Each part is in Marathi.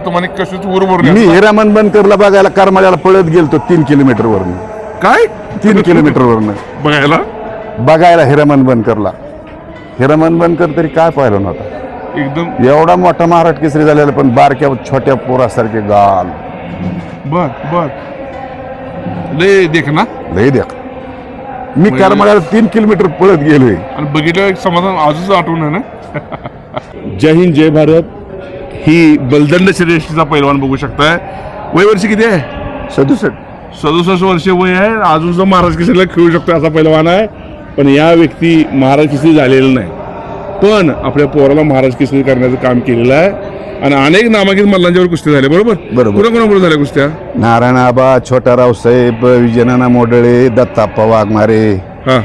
तुम्हाला कशीच उरभर मी हिरामन बनकरला बघायला करमाळ्याला पळत गेलतो 3 किलोमीटर वरनं. काय 3 किलोमीटर वरनं बघायला हिरामन बनकरला. हिरामन बनकर तरी काय पाहिलं नव्हता. एकदम एवढा मोठा महाराष्ट्र केसरी झालेला पण बारक्या छोट्या पोरासारखे गाल. बर लय देख ना लय देख. मी करमाळ्याला 3 किलोमीटर पळत गेलोय आणि बघितलं एक समाधान आजच आठवण आहे ना. जय हिंद जय भारत. ही बलदंड श्रेष्ठीचा पैलवान बघू शकताय. वय वर्ष किती आहे? 67 वर्ष वय आहे. अजून जो महाराज केसरीला खेळू शकतो असा पैलवान आहे. पण या व्यक्ती महाराज केसरी झालेला नाही, पण आपल्या पोराला महाराज केसरी करण्याचं काम केलेलं आहे. आणि अनेक नामांकित मल्लांच्यावर कुस्त्या झाल्या. बरोबर कोणाकोणाबरोबर झाल्या कुस्त्या? नारायण आबा, छोटाराव साहेब, विजयनाना मोडळे, दत्ताप्पा वाघमारे, हा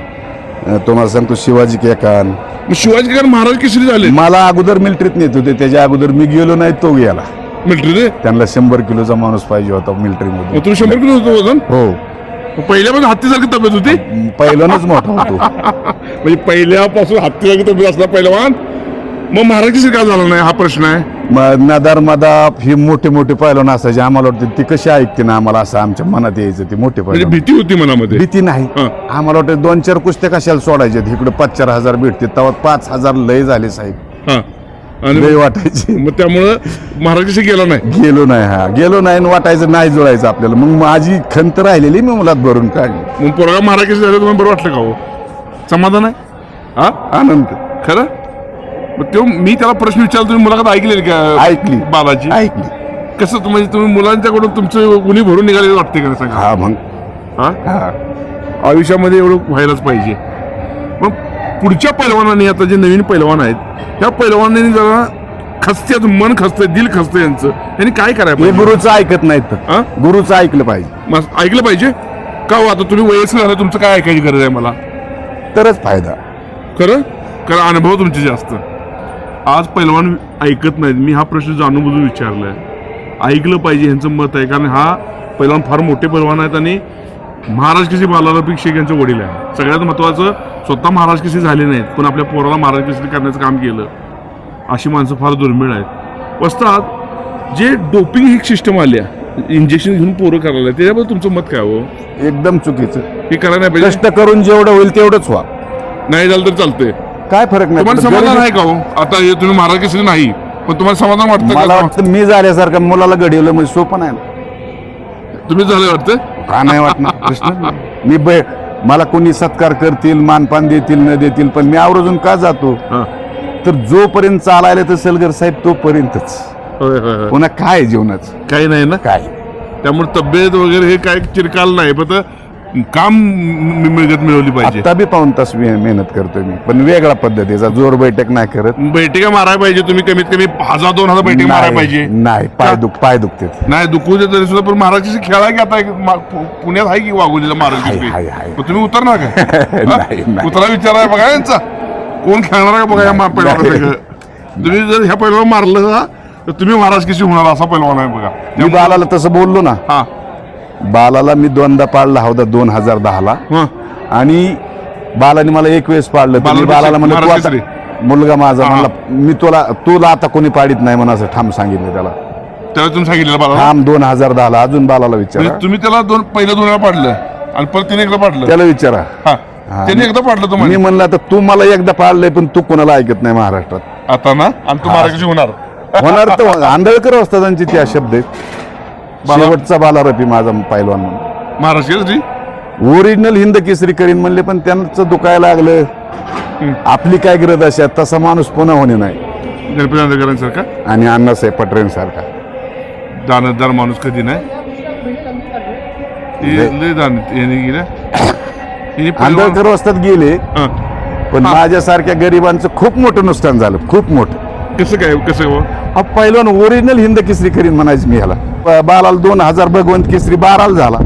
तुम्हाला सांगतो शिवाजी केकान. मग शिवाजी केकान महाराज केसरी झाले. मला अगोदर मिलिटरीत नेत होते, त्याच्या अगोदर मी गेलो नाही, तो गेला मिलिटरी. त्यांना 100 किलोचा माणूस पाहिजे होता मिलिटरी मध्ये. तुम्ही 100 किलो होतो वजन? हो. पहिल्यापासून हत्तीसारखी तब्येत होती. पहिल्यानंच मोठा होतो. म्हणजे पहिल्यापासून हत्तीसारखी तब्येत असला पहिलवान, मग महाराज केसरी का झाला नाही हा प्रश्न आहे. नदार मदाप ही मोठे मोठे पैलवान असायचे. आम्हाला वाटतं ती कशी ऐकते ना, आम्हाला असं आमच्या मनात यायचं. ती मोठे म्हणजे पैलवान भीती होती मनामध्ये. भीती नाही. आम्हाला वाटतं 2-4 कुस्त्या कशाला सोडायचे. इकडे 5-4 हजार भेटते, तेव्हा 5,000 लय झाले साहेब. हा आणि लय वाटायचे. मग त्यामुळं महाराज केसरी गेला नाही. गेलो नाही आणि वाटायचं नाही जुळायचं आपल्याला. मग माझी खंत राहिलेली मी मुलात भरून काढली. मग पोरगा महाराज केसरी झालं तुम्हाला बरं वाटलं का हो? समाधान आहे हा आनंद. खरं. मग तो मी त्याला प्रश्न विचारला, तुम्ही मुलाखत ऐकलेली का? ऐकली बालाची ऐकली. कसं म्हणजे तुम्ही मुलांच्याकडून तुमचं गुन्हे भरून निघाले वाटते का? सांगा. हा मग हा आयुष्यामध्ये एवढं व्हायलाच पाहिजे. मग पुढच्या पैलवानांनी, आता जे नवीन पैलवान आहेत त्या पैलवानांनी जरा खस्त्यात मन खसतंय, दिल खसतं यांचं, यांनी काय करायला हे पाहिजे? गुरुचं ऐकत नाहीत. गुरुचं ऐकलं पाहिजे. मग ऐकलं पाहिजे का हो? आता तुम्ही वयस्कर झाला, तुमचं काय ऐकायची गरज आहे मला? तरच फायदा. खरं अनुभव तुमचे जास्त. आज पैलवान ऐकत नाहीत. मी हा प्रश्न जाणून बुजून विचारलाय. ऐकलं पाहिजे ह्यांचं मत आहे, कारण हा पैलवान फार मोठे पैलवान आहेत आणि महाराज केसरी बालाराव शेख यांचे वडील आहे. सगळ्यात महत्वाचं, स्वतः महाराज केसरी झाले नाहीत पण आपल्या पोराला महाराज केसरी करण्याचं काम केलं. अशी माणसं फार दुर्मिळ आहेत. वस्तात जे डोपिंग ही सिस्टम आल्या, इंजेक्शन घेऊन पोरं करायला, त्याच्याबद्दल तुमचं मत काय हो? एकदम चुकीचं. हे करायला नाही पाहिजे. कष्ट करून जेवढं होईल तेवढंच व्हा. नाही झालं तर चालतंय. काय फरक नाही. तुम्हाला समाधान आहे का हो? आता हे तुम्ही महाराज केसरी नाही पण तुम्हाला समाधान वाटतं मला का? वाटतं मी झाल्यासारखं मुलाला घडवलं म्हणजे सोपं नाही. तुम्ही झालं वाटतं का नाही वाटणार? प्रश्न नाही. मला कोणी सत्कार करतील, मानपान देतील न देतील, पण मी आवर्जून का जातो? तर जोपर्यंत चालायला तर सलगर साहेब तोपर्यंतच. पुन्हा काय जीवनाचं काही नाही ना. काय त्यामुळे तब्येत वगैरे हे काय चिरकाल नाही, पण काम मिळवली पाहिजे. आता बी 5 तास मेहनत करतोय मी, पण वेगळ्या पद्धतीचा. जोर बैठक नाही करत. बैठका मारायला पाहिजे. तुम्ही कमीत कमी 1000-2000 बैठक मारायला पाहिजे. नाही पाय दुखते. नाही दुखू दे तरी सुद्धा, पण महाराजची खेळा की आता पुण्यात आहे की वाघोलीला महाराज. हाय. तुम्ही उतरणार का? नाही. उतरा विचारा बघा यांचा कोण खेळणार का बघा. या पैलवान तुम्ही जर ह्या पैलवान मारलं ना तर तुम्ही महाराज कशी होणार असा पैलवान आहे बघा. मी बालाला तसं बोललो ना. हा बालाला मी 2दा पाडला होता 2010ला. आणि बालाने मला 1 वेळेस पाडलं. बालाला म्हणलं मुलगा माझा, म्हणला मी तुला आता कोणी पाडित नाही म्हणून असं ठाम सांगितलं त्याला. त्यावेळी तुम्ही सांगितलं बाला ठाम 2010ला. अजून बालाला विचारा. तुम्ही त्याला पहिल्या 2 वेळा पाडलं आणि परत तिने एकदा पाडलं. त्याला विचारा. त्याने एकदा पाडलं तुम्हाला. मी म्हणलं तर तू मला एकदा पाडलंय पण तू कोणाला ऐकत नाही महाराष्ट्रात. आता ना आणि तू महाराज कशी होणार? तर आंधळकर वस्तादांची त्या शब्द आहेत. शेवटचा बालारपी माझा पैलवान म्हणून. महाराज केसरी ओरिजिनल हिंद केसरी करीन म्हणले, पण त्यांचं दुखायला लागलं. आपली काय गरज अशा तसा माणूस पुन्हा होणे नाही. गणपती आंधळकरांसारखा आणि अण्णासाहेब पटरेन सारखा दानतदार माणूस कधी नाही. आंधळकर वस्तात गेले, पण माझ्यासारख्या गरिबांचं खूप मोठं नुकसान झालं. खूप मोठं. कसं काय? पहिलवान ओरिजिनल हिंद केसरी करीन म्हणायचं मी ह्याला. बालाला 2000 भगवंत केसरी 12ला झाला.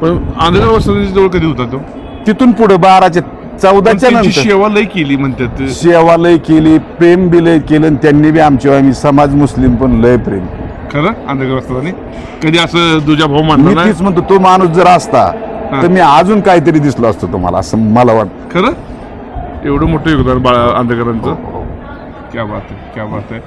पण आंधळकर वस्तादांच्या जवळ कधी होता तो? तिथून पुढे 12च्या 14च्या नंतर सेवा लय केली म्हणतात. सेवा लय केली, प्रेम बी लय केलं. त्यांनी बी आमच्या आम्ही समाज मुस्लिम पण लय प्रेम. खरं आंधळकर वस्तादांनी कधी असं दुजा भाऊ मी मानला नाही. तीच म्हणतो, तो माणूस जर असता तर मी अजून काहीतरी दिसलो असतो तुम्हाला, असं मला वाटतं. खरं एवढं मोठं योगदान आंधळकरांचं. क्या बात आहे, क्या बात आहे.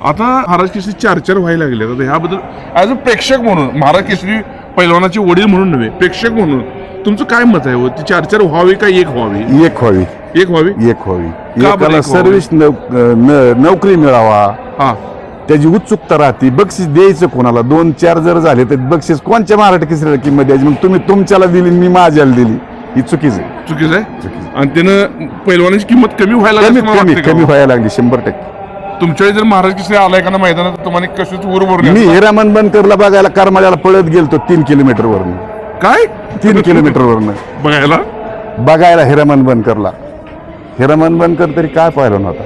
आता महाराज केसरी 4 व्हायला लागले. आता ह्याबद्दल ॲज अ प्रेक्षक म्हणून, महाराज केसरी पैलवानाचे वडील म्हणून नव्हे, प्रेक्षक म्हणून तुमचं काय मत आहे? ती 4 व्हावी का एक व्हावी? एक व्हावी. एक व्हावी. एक व्हावी. का बरं एकाला एक व्हावी? सर्व्हिस नोकरी मिळावा, हा, त्याची उत्सुकता राहते. बक्षीस द्यायचं कोणाला, 2-4 जर झाले तर बक्षीस कोणच्या महाराष्ट्र केसरीला किंमत द्यायची? मग तुम्ही तुमच्याला दिली, मी माझ्याला दिली, ही चुकीच आहे. चुकीचं आहे. आणि त्यानं पैलवानाची किंमत कमी व्हायला लागली असं मला कमी वाटतंय का? कमी व्हायला लागली 100%. तुमच्या वेळी जर महाराज केसरी आलाय का ना मैदानात, तुम्हाला कशीच उरवर मी हिरामन बनकरला बघायला करमाळ्याला पळत गेलतो 3 किलोमीटरवरून. काय 3 किलोमीटरवरून बघायला बघायला हिरामन बनकरला. हिरामन बनकर तरी काय पाहिलं नव्हता.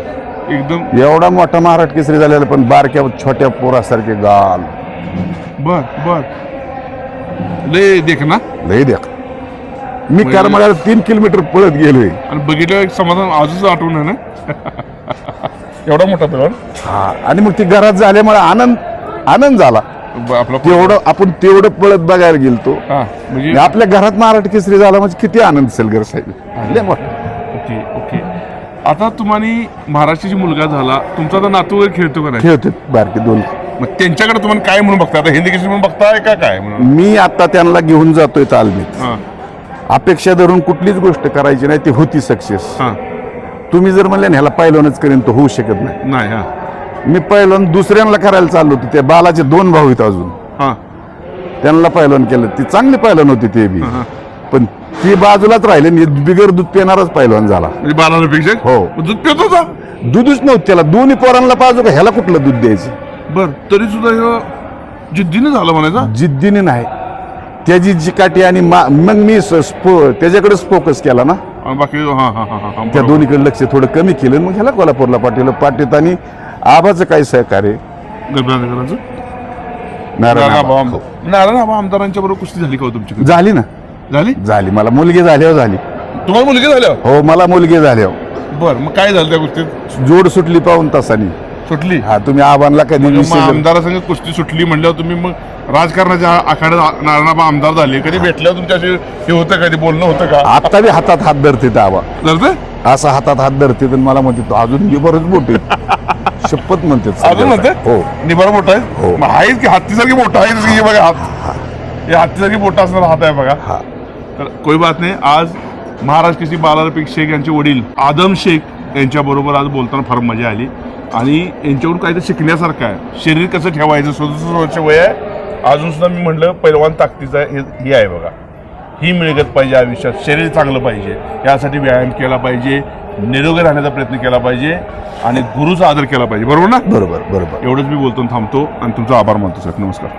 एकदम. एवढा मोठा महाराष्ट्र केसरी झालेला, पण बारक्या छोट्या पोरासारखे गाल. बर बर. लय देख ना. लय द्या. मी करमाळ्याला 3 किलोमीटर पळत गेलोय. आणि बघितलं एक समाधान आजच आठवण आहे ना. एवढा मोठा पैलवान. हा, आणि मग ती घरात झाल्यामुळे आनंद झाला. आपला तेवढं पळत बघायला गेलतो. हा, म्हणजे आपल्या घरात महाराष्ट्र केसरी झाला म्हणजे किती आनंद सलगर साहेब. लय मोठा. Okay okay. आता तुम्हाला महाराष्ट्राची मुलगा झाला, तुमचा तर नातू वगैरे खेळतो का नाही? खेळतो बारके 2. मग त्यांच्याकडे तुम्हाला काय म्हणून बघता? आता हिंदी केसरी म्हणून बघताय का काय म्हणून? मी आता त्यांना घेऊन जातोय तालमीत. हा अपेक्षा धरून कुठलीच गोष्ट करायची नाही, ती होती सक्सेस. हा. तुम्ही जर म्हणले ना ह्याला पहिलवानच करेन, तो होऊ शकत नाही. नाही. हा मी पहिलवान दुसऱ्यांना करायला चाललो होतो. त्या बालाचे 2 भाऊ आहेत अजून, हा त्यांना पहिलवान केलं. ती चांगली पहिलवान होती ते बी, हा. पण ती बाजूलाच राहिले आणि बिगर दूध पिणारच पहिलवान झाला. म्हणजे 12 पेक्षा. हो. दूध पितो का? दूधच नव्हतं त्याला. दोन्ही पोरांना पाहिजे का, ह्याला कुठलं दूध द्यायचं? बर, तरी सुद्धा ह्यो जिद्दीने झालं म्हणायचा. जिद्दीने नाही, त्याची जिकाटी. आणि मग मी त्याच्याकडेच फोकस केला ना. आणि बाकी हा हा हा हा त्या दोन्हीकडे लक्ष थोडं कमी केलं. मग ह्याला कोल्हापूरला पाठवलं. आणि आबाचं काय सहकार्य. गणपती नारायण नारायण आबा आमदारांच्या बरोबर कुस्ती झाली का हो तुमची? झाली ना. झाली. मला मुलगी झाल्यावर झाली. तुम्हाला मुलगी झाल्या? हो, मला मुलगी झाल्यावर. बर, मग काय झालं त्या कुस्तीत? जोड सुटली पाहून तासानी. सुटली. हा, तुम्ही आबांना कधी आमदारासंग कुस्ती सुटली म्हणल्यावर तुम्ही मग राजकारणाच्या आखाड्यात नारायणआबा आमदार झाले, कधी भेटल्यावर तुमच्याशी हे होतं, कधी बोलणं होतं का? आता बी हातात हात धरते ते आबा. धरते? असं हातात हात धरते. मला म्हणते अजून बरंच मोठे शपथ म्हणते. अजून म्हणते? हो. निबार मोठा आहे. हो. मग आहेच की हत्तीसारखी मोठा आहे की बघा हात. हे हत्तीसारखी मोठा असणारा हात आहे बघा. हा. तर कोई बात नाही. आज महाराज केसरी बालारफिक शेख यांचे वडील आदम शेख यांच्याबरोबर आज बोलताना फार मजा आली. आणि यांच्याकडून काहीतरी शिकण्यासारखं आहे. शरीर कसं ठेवायचं. 67 वर्ष वय आहे अजून सुद्धा. मी म्हटलं पैलवान ताकदीचं ही आहे बघा. ही मिळगत पाहिजे आयुष्यात. शरीर चांगलं पाहिजे, यासाठी व्यायाम केला पाहिजे, निरोगी राहण्याचा प्रयत्न केला पाहिजे आणि गुरुचा आदर केला पाहिजे. बरोबर ना? बरोबर. एवढंच मी बोलतो थांबतो आणि तुमचा आभार मानतो साहेब. नमस्कार.